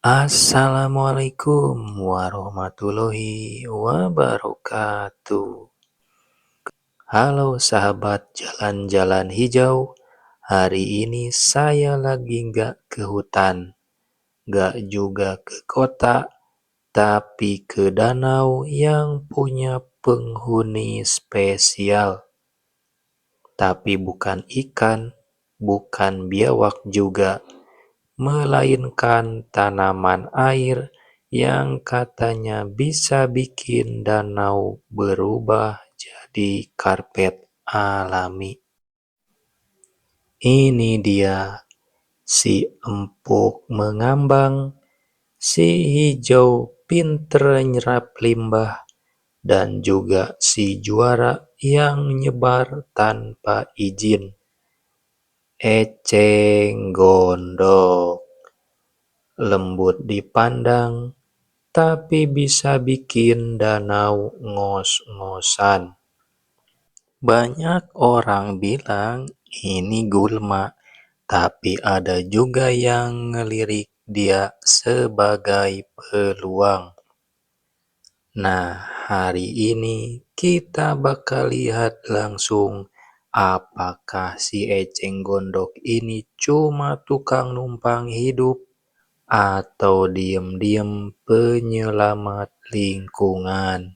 Assalamualaikum warahmatullahi wabarakatuh. Halo sahabat jalan-jalan hijau. Hari ini saya lagi nggak ke hutan, nggak juga ke kota, tapi ke danau yang punya penghuni spesial. Tapi bukan ikan, bukan biawak juga, melainkan tanaman air yang katanya bisa bikin danau berubah jadi karpet alami. Ini dia si empuk mengambang, si hijau pinter nyerap limbah, dan juga si juara yang nyebar tanpa izin. Eceng gondok. Lembut dipandang, tapi bisa bikin danau ngos-ngosan. Banyak orang bilang ini gulma, tapi ada juga yang ngelirik dia sebagai peluang. Nah, hari ini kita bakal lihat langsung apakah si eceng gondok ini cuma tukang numpang hidup atau diam-diam penyelamat lingkungan.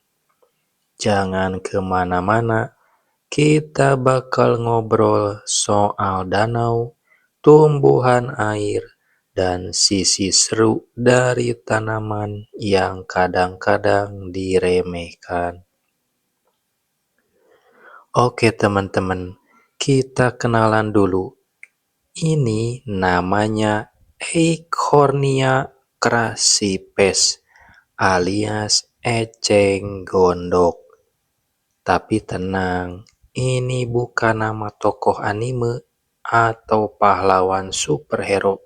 Jangan kemana-mana, kita bakal ngobrol soal danau, tumbuhan air, dan sisi seru dari tanaman yang kadang-kadang diremehkan. Oke teman-teman, kita kenalan dulu. Ini namanya Eichhornia crassipes alias eceng gondok. Tapi tenang, ini bukan nama tokoh anime atau pahlawan superhero.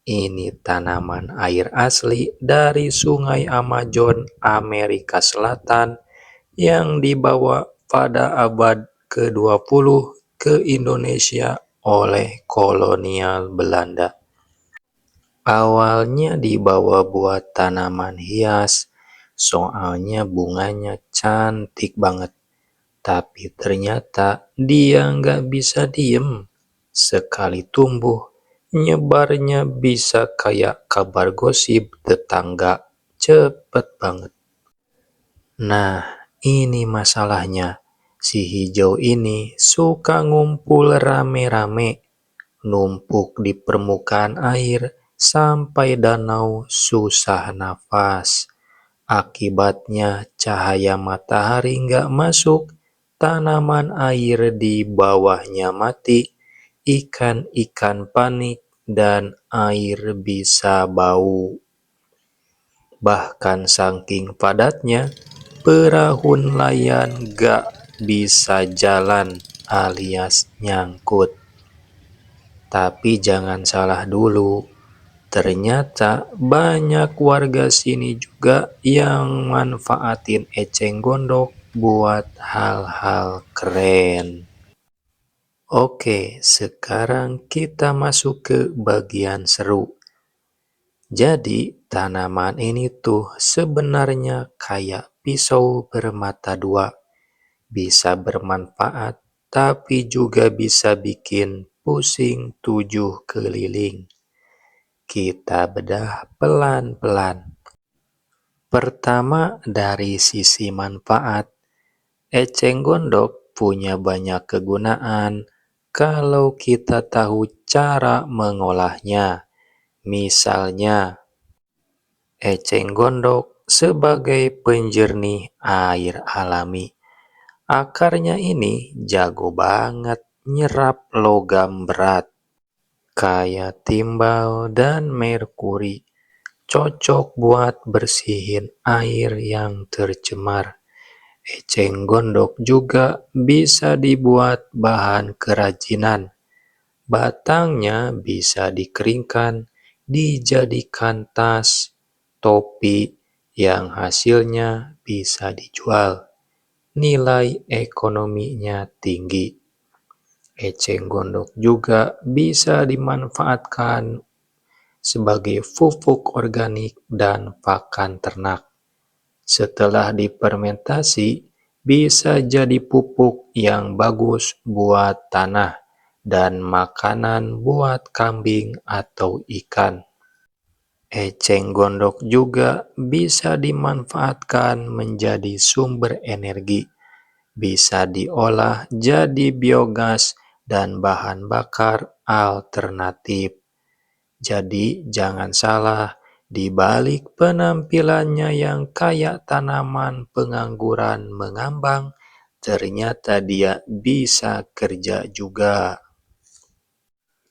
Ini tanaman air asli dari Sungai Amazon Amerika Selatan yang dibawa pada abad ke-20 ke Indonesia oleh kolonial Belanda. Awalnya dibawa buat tanaman hias, soalnya bunganya cantik banget. Tapi ternyata dia nggak bisa diem. Sekali tumbuh, nyebarnya bisa kayak kabar gosip tetangga. Cepet banget. Nah, ini masalahnya. Si hijau ini suka ngumpul rame-rame, numpuk di permukaan air sampai danau susah nafas. Akibatnya cahaya matahari nggak masuk, tanaman air di bawahnya mati, ikan-ikan panik, dan air bisa bau. Bahkan saking padatnya, perahu nelayan nggak bisa jalan alias nyangkut. Tapi jangan salah dulu, ternyata banyak warga sini juga yang manfaatin eceng gondok buat hal-hal keren. Oke, sekarang kita masuk ke bagian seru. Jadi, tanaman ini tuh sebenarnya kayak pisau bermata dua. Bisa bermanfaat, tapi juga bisa bikin pusing 7 keliling. Kita bedah pelan-pelan. Pertama, dari sisi manfaat. Eceng gondok punya banyak kegunaan kalau kita tahu cara mengolahnya. Misalnya, eceng gondok sebagai penjernih air alami. Akarnya ini jago banget nyerap logam berat, kayak timbal dan merkuri. Cocok buat bersihin air yang tercemar. Eceng gondok juga bisa dibuat bahan kerajinan. Batangnya bisa dikeringkan, dijadikan tas, topi yang hasilnya bisa dijual. Nilai ekonominya tinggi. Eceng gondok juga bisa dimanfaatkan sebagai pupuk organik dan pakan ternak. Setelah difermentasi, bisa jadi pupuk yang bagus buat tanah dan makanan buat kambing atau ikan. Eceng gondok juga bisa dimanfaatkan menjadi sumber energi. Bisa diolah jadi biogas dan bahan bakar alternatif. Jadi jangan salah, di balik penampilannya yang kayak tanaman pengangguran mengambang, ternyata dia bisa kerja juga.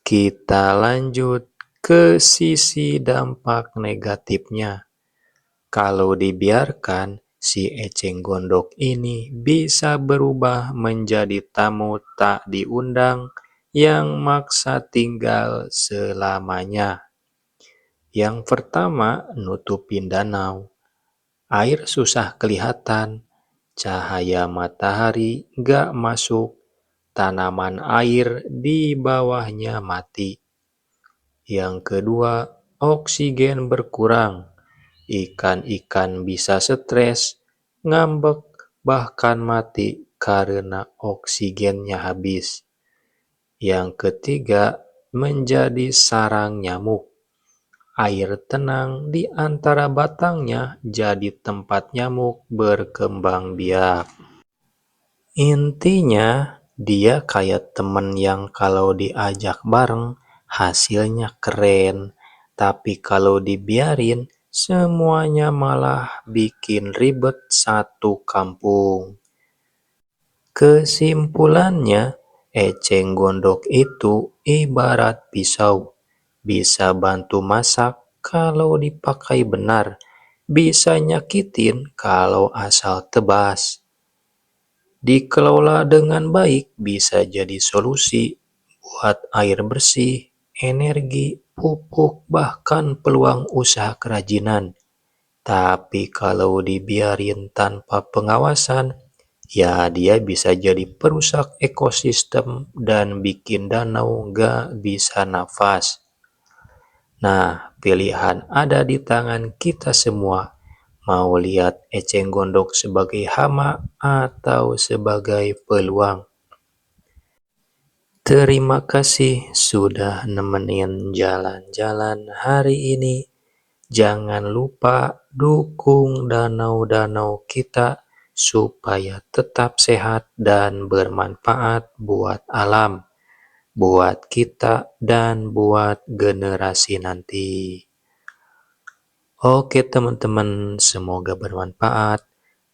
Kita lanjut ke sisi dampak negatifnya. Kalau dibiarkan, si eceng gondok ini bisa berubah menjadi tamu tak diundang yang maksa tinggal selamanya. Yang pertama, nutupin danau. Air susah kelihatan, cahaya matahari gak masuk, tanaman air di bawahnya mati. Yang kedua, oksigen berkurang. Ikan-ikan bisa stres, ngambek, bahkan mati karena oksigennya habis. Yang ketiga, menjadi sarang nyamuk. Air tenang di antara batangnya jadi tempat nyamuk berkembang biak. Intinya, dia kayak temen yang kalau diajak bareng, hasilnya keren. Tapi kalau dibiarin, semuanya malah bikin ribet satu kampung. Kesimpulannya, eceng gondok itu ibarat pisau. Bisa bantu masak kalau dipakai benar. Bisa nyakitin kalau asal tebas. Dikelola dengan baik bisa jadi solusi buat air bersih, energi, pupuk, bahkan peluang usaha kerajinan. Tapi kalau dibiarin tanpa pengawasan, ya dia bisa jadi perusak ekosistem dan bikin danau gak bisa nafas. Nah, pilihan ada di tangan kita semua. Mau lihat eceng gondok sebagai hama atau sebagai peluang? Terima kasih sudah nemenin jalan-jalan hari ini. Jangan lupa dukung danau-danau kita supaya tetap sehat dan bermanfaat buat alam, buat kita, dan buat generasi nanti. Oke teman-teman, semoga bermanfaat.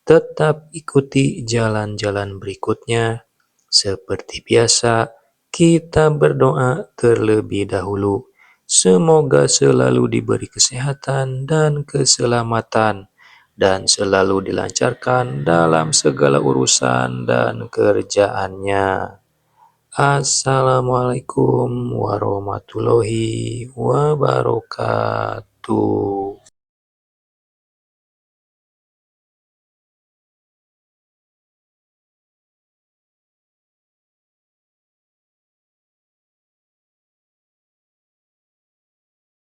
Tetap ikuti jalan-jalan berikutnya. Seperti biasa, kita berdoa terlebih dahulu. Semoga selalu diberi kesehatan dan keselamatan, dan selalu dilancarkan dalam segala urusan dan kerjaannya. Assalamualaikum warahmatullahi wabarakatuh.